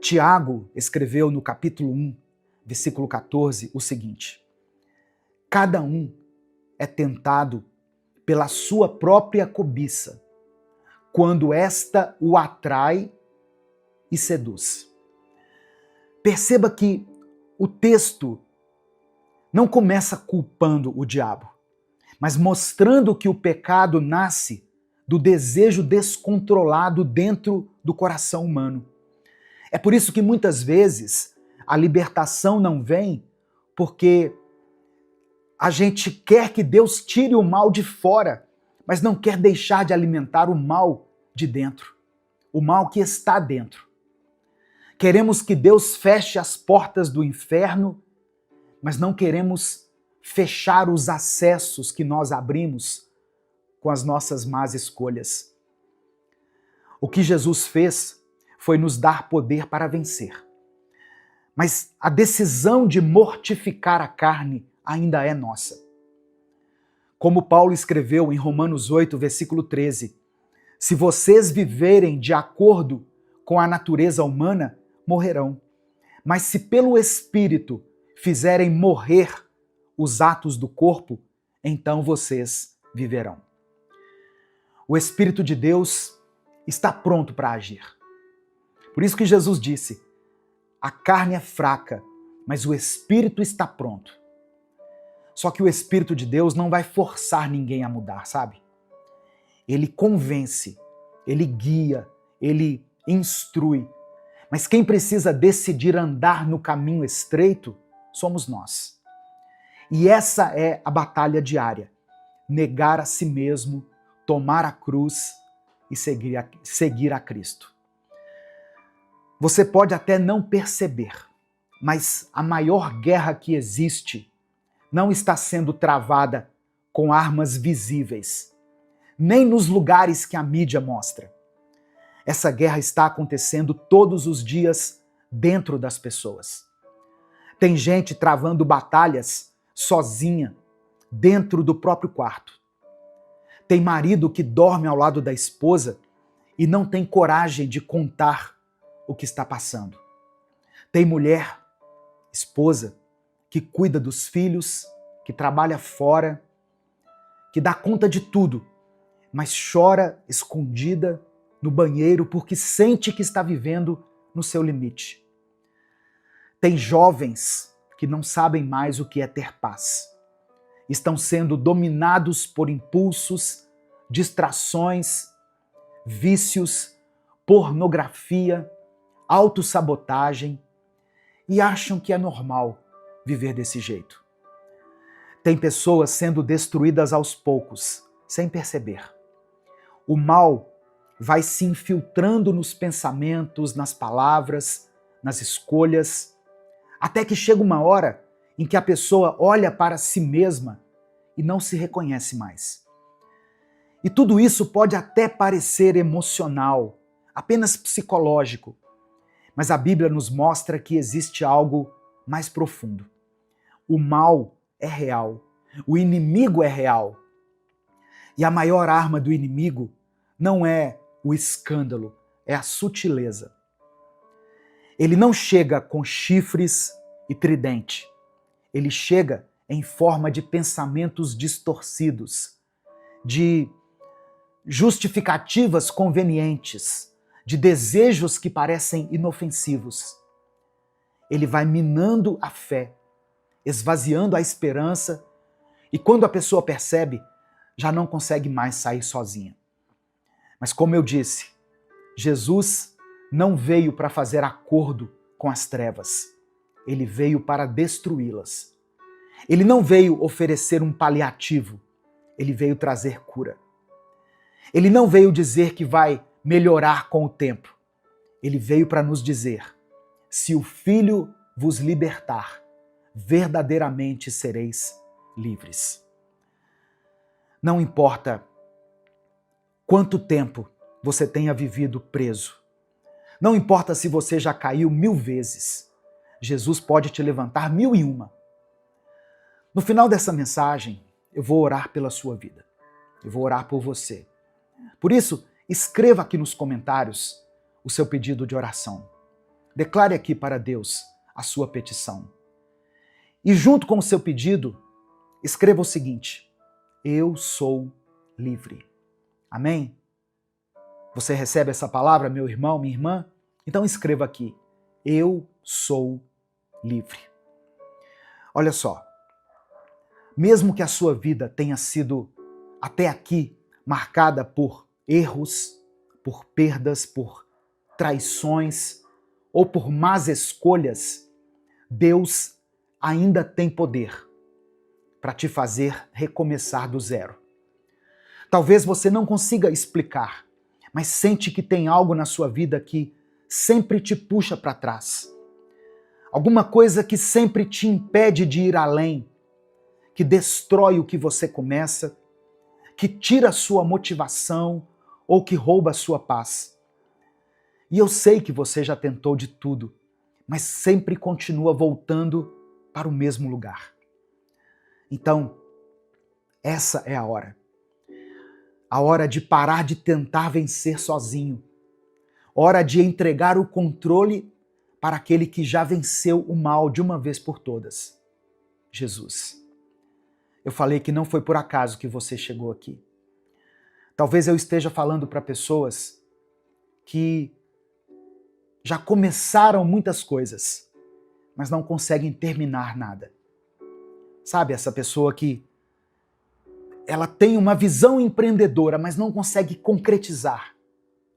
Tiago escreveu no capítulo 1, versículo 14, o seguinte: cada um é tentado pela sua própria cobiça, quando esta o atrai e seduz. Perceba que o texto não começa culpando o diabo, mas mostrando que o pecado nasce do desejo descontrolado dentro do coração humano. É por isso que muitas vezes a libertação não vem porque a gente quer que Deus tire o mal de fora, mas não quer deixar de alimentar o mal de dentro, o mal que está dentro. Queremos que Deus feche as portas do inferno, mas não queremos fechar os acessos que nós abrimos com as nossas más escolhas. O que Jesus fez foi nos dar poder para vencer. Mas a decisão de mortificar a carne ainda é nossa. Como Paulo escreveu em Romanos 8, versículo 13, se vocês viverem de acordo com a natureza humana, morrerão. Mas se pelo Espírito fizerem morrer os atos do corpo, então vocês viverão. O Espírito de Deus está pronto para agir. Por isso que Jesus disse, a carne é fraca, mas o Espírito está pronto. Só que o Espírito de Deus não vai forçar ninguém a mudar, sabe? Ele convence, ele guia, ele instrui. Mas quem precisa decidir andar no caminho estreito somos nós. E essa é a batalha diária. Negar a si mesmo, tomar a cruz e seguir a Cristo. Você pode até não perceber, mas a maior guerra que existe não está sendo travada com armas visíveis, nem nos lugares que a mídia mostra. Essa guerra está acontecendo todos os dias dentro das pessoas. Tem gente travando batalhas sozinha, dentro do próprio quarto. Tem marido que dorme ao lado da esposa e não tem coragem de contar o que está passando. Tem mulher, esposa, que cuida dos filhos, que trabalha fora, que dá conta de tudo, mas chora escondida no banheiro porque sente que está vivendo no seu limite. Tem jovens que não sabem mais o que é ter paz. Estão sendo dominados por impulsos, distrações, vícios, pornografia, autossabotagem e acham que é normal viver desse jeito. Tem pessoas sendo destruídas aos poucos, sem perceber. O mal vai se infiltrando nos pensamentos, nas palavras, nas escolhas, até que chega uma hora em que a pessoa olha para si mesma e não se reconhece mais. E tudo isso pode até parecer emocional, apenas psicológico, mas a Bíblia nos mostra que existe algo mais profundo. O mal é real, o inimigo é real. E a maior arma do inimigo não é o escândalo, é a sutileza. Ele não chega com chifres e tridente. Ele chega em forma de pensamentos distorcidos, de justificativas convenientes, de desejos que parecem inofensivos. Ele vai minando a fé, esvaziando a esperança, e quando a pessoa percebe, já não consegue mais sair sozinha. Mas como eu disse, Jesus não veio para fazer acordo com as trevas. Ele veio para destruí-las. Ele não veio oferecer um paliativo. Ele veio trazer cura. Ele não veio dizer que vai melhorar com o tempo. Ele veio para nos dizer: se o Filho vos libertar, verdadeiramente sereis livres. Não importa quanto tempo você tenha vivido preso. Não importa se você já caiu 1000 vezes. Jesus pode te levantar 1001. No final dessa mensagem, eu vou orar pela sua vida. Eu vou orar por você. Por isso, escreva aqui nos comentários o seu pedido de oração. Declare aqui para Deus a sua petição. E junto com o seu pedido, escreva o seguinte: eu sou livre. Amém? Você recebe essa palavra, meu irmão, minha irmã? Então escreva aqui: eu sou livre. Olha só, mesmo que a sua vida tenha sido até aqui marcada por erros, por perdas, por traições ou por más escolhas, Deus ainda tem poder para te fazer recomeçar do zero. Talvez você não consiga explicar, mas sente que tem algo na sua vida que sempre te puxa para trás. Alguma coisa que sempre te impede de ir além, que destrói o que você começa, que tira a sua motivação ou que rouba a sua paz. E eu sei que você já tentou de tudo, mas sempre continua voltando para o mesmo lugar. Então, essa é a hora. A hora de parar de tentar vencer sozinho. Hora de entregar o controle para aquele que já venceu o mal de uma vez por todas. Jesus. Eu falei que não foi por acaso que você chegou aqui. Talvez eu esteja falando para pessoas que já começaram muitas coisas, mas não conseguem terminar nada. Sabe, essa pessoa que ela tem uma visão empreendedora, mas não consegue concretizar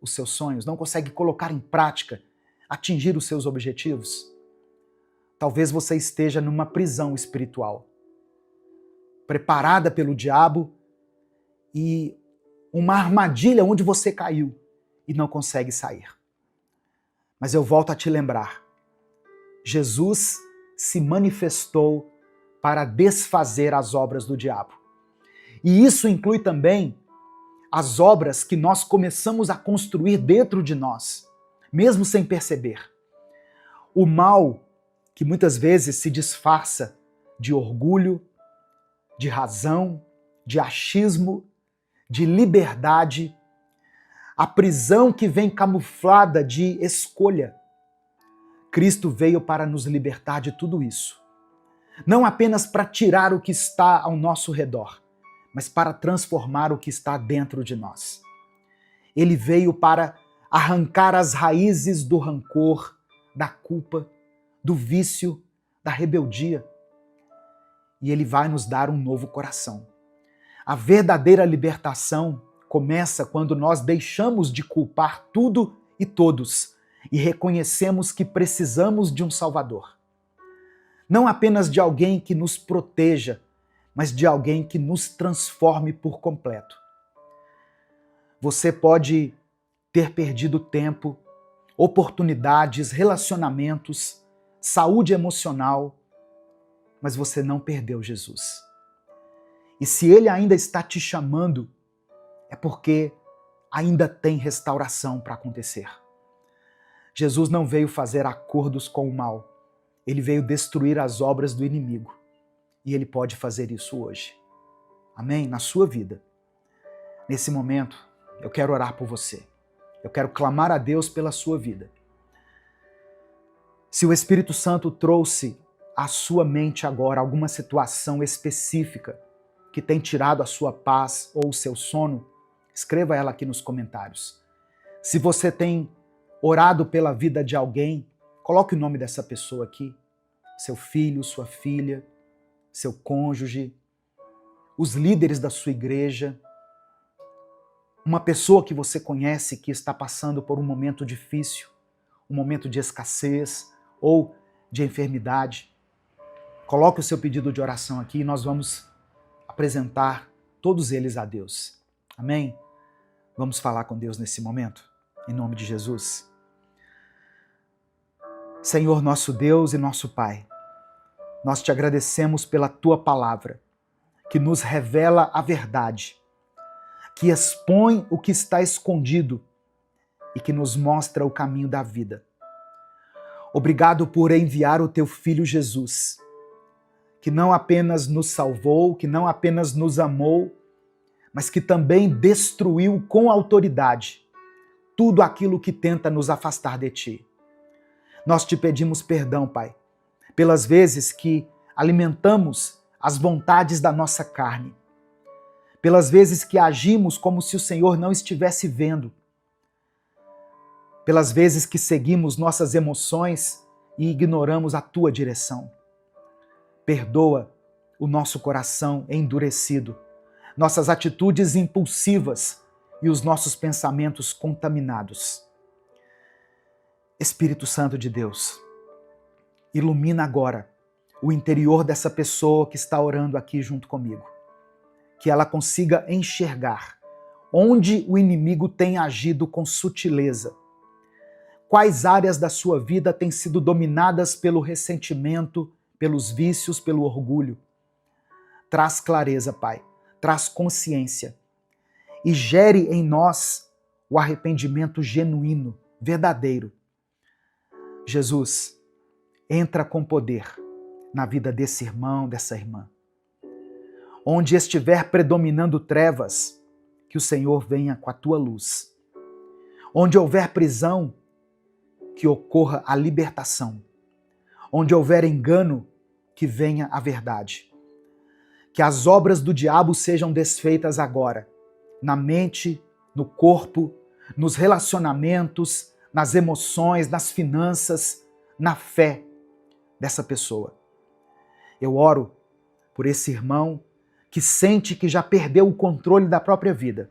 os seus sonhos, não consegue colocar em prática, atingir os seus objetivos? Talvez você esteja numa prisão espiritual, preparada pelo diabo e uma armadilha onde você caiu e não consegue sair. Mas eu volto a te lembrar, Jesus se manifestou para desfazer as obras do diabo. E isso inclui também as obras que nós começamos a construir dentro de nós, mesmo sem perceber. O mal que muitas vezes se disfarça de orgulho, de razão, de achismo, de liberdade, a prisão que vem camuflada de escolha. Cristo veio para nos libertar de tudo isso. Não apenas para tirar o que está ao nosso redor, mas para transformar o que está dentro de nós. Ele veio para arrancar as raízes do rancor, da culpa, do vício, da rebeldia. E ele vai nos dar um novo coração. A verdadeira libertação começa quando nós deixamos de culpar tudo e todos e reconhecemos que precisamos de um Salvador. Não apenas de alguém que nos proteja, mas de alguém que nos transforme por completo. Você pode ter perdido tempo, oportunidades, relacionamentos, saúde emocional, mas você não perdeu Jesus. E se Ele ainda está te chamando, é porque ainda tem restauração para acontecer. Jesus não veio fazer acordos com o mal, Ele veio destruir as obras do inimigo. E Ele pode fazer isso hoje. Amém? Na sua vida. Nesse momento, eu quero orar por você. Eu quero clamar a Deus pela sua vida. Se o Espírito Santo trouxe à sua mente agora alguma situação específica que tem tirado a sua paz ou o seu sono, escreva ela aqui nos comentários. Se você tem orado pela vida de alguém, coloque o nome dessa pessoa aqui. Seu filho, sua filha, seu cônjuge, os líderes da sua igreja, uma pessoa que você conhece que está passando por um momento difícil, um momento de escassez ou de enfermidade. Coloque o seu pedido de oração aqui e nós vamos apresentar todos eles a Deus. Amém? Vamos falar com Deus nesse momento, em nome de Jesus. Senhor, nosso Deus e nosso Pai, nós te agradecemos pela tua palavra, que nos revela a verdade, que expõe o que está escondido e que nos mostra o caminho da vida. Obrigado por enviar o teu Filho Jesus, que não apenas nos salvou, que não apenas nos amou, mas que também destruiu com autoridade tudo aquilo que tenta nos afastar de ti. Nós te pedimos perdão, Pai, pelas vezes que alimentamos as vontades da nossa carne, pelas vezes que agimos como se o Senhor não estivesse vendo, pelas vezes que seguimos nossas emoções e ignoramos a tua direção. Perdoa o nosso coração endurecido, nossas atitudes impulsivas e os nossos pensamentos contaminados. Espírito Santo de Deus, ilumina agora o interior dessa pessoa que está orando aqui junto comigo. Que ela consiga enxergar onde o inimigo tem agido com sutileza. Quais áreas da sua vida têm sido dominadas pelo ressentimento, pelos vícios, pelo orgulho. Traz clareza, Pai. Traz consciência. E gere em nós o arrependimento genuíno, verdadeiro. Jesus, entra com poder na vida desse irmão, dessa irmã. Onde estiver predominando trevas, que o Senhor venha com a tua luz. Onde houver prisão, que ocorra a libertação. Onde houver engano, que venha a verdade. Que as obras do diabo sejam desfeitas agora, na mente, no corpo, nos relacionamentos, nas emoções, nas finanças, na fé dessa pessoa. Eu oro por esse irmão que sente que já perdeu o controle da própria vida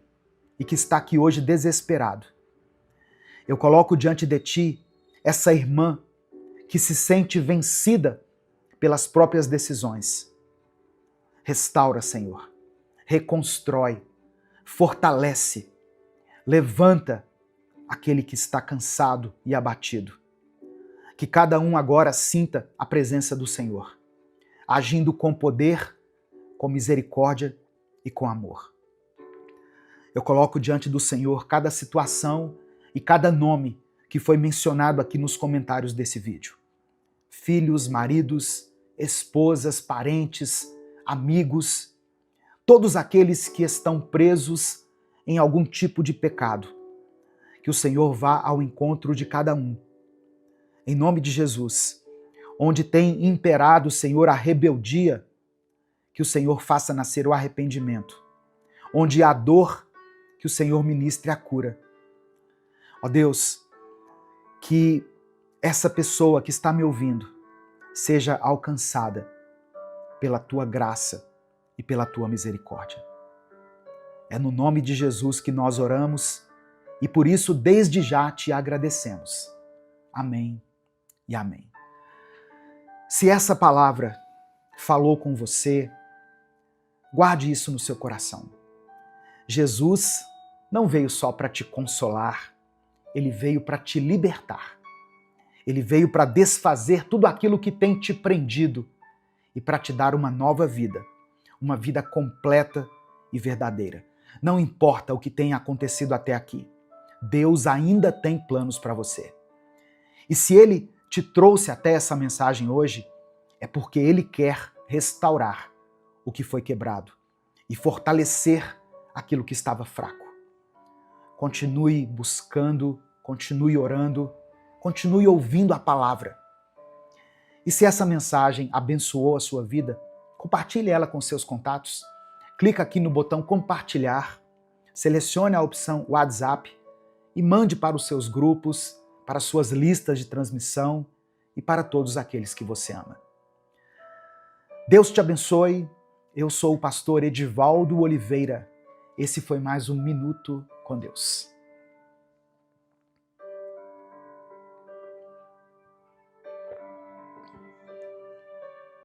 e que está aqui hoje desesperado. Eu coloco diante de ti essa irmã que se sente vencida pelas próprias decisões. Restaura, Senhor. Reconstrói. Fortalece. Levanta aquele que está cansado e abatido. Que cada um agora sinta a presença do Senhor, agindo com poder, com misericórdia e com amor. Eu coloco diante do Senhor cada situação e cada nome que foi mencionado aqui nos comentários desse vídeo. Filhos, maridos, esposas, parentes, amigos, todos aqueles que estão presos em algum tipo de pecado. Que o Senhor vá ao encontro de cada um. Em nome de Jesus, onde tem imperado, Senhor, a rebeldia, que o Senhor faça nascer o arrependimento. Onde há dor, que o Senhor ministre a cura. Ó Deus, que essa pessoa que está me ouvindo seja alcançada pela tua graça e pela tua misericórdia. É no nome de Jesus que nós oramos e por isso desde já te agradecemos. Amém e amém. Se essa palavra falou com você, guarde isso no seu coração. Jesus não veio só para te consolar, ele veio para te libertar. Ele veio para desfazer tudo aquilo que tem te prendido e para te dar uma nova vida, uma vida completa e verdadeira. Não importa o que tenha acontecido até aqui, Deus ainda tem planos para você. E se Ele te trouxe até essa mensagem hoje, é porque Ele quer restaurar o que foi quebrado e fortalecer aquilo que estava fraco. Continue buscando, continue orando, continue ouvindo a palavra. E se essa mensagem abençoou a sua vida, compartilhe ela com seus contatos. Clica aqui no botão compartilhar, selecione a opção WhatsApp e mande para os seus grupos, para as suas listas de transmissão e para todos aqueles que você ama. Deus te abençoe Eu sou o pastor Edivaldo Oliveira. Esse foi mais um Minuto com Deus.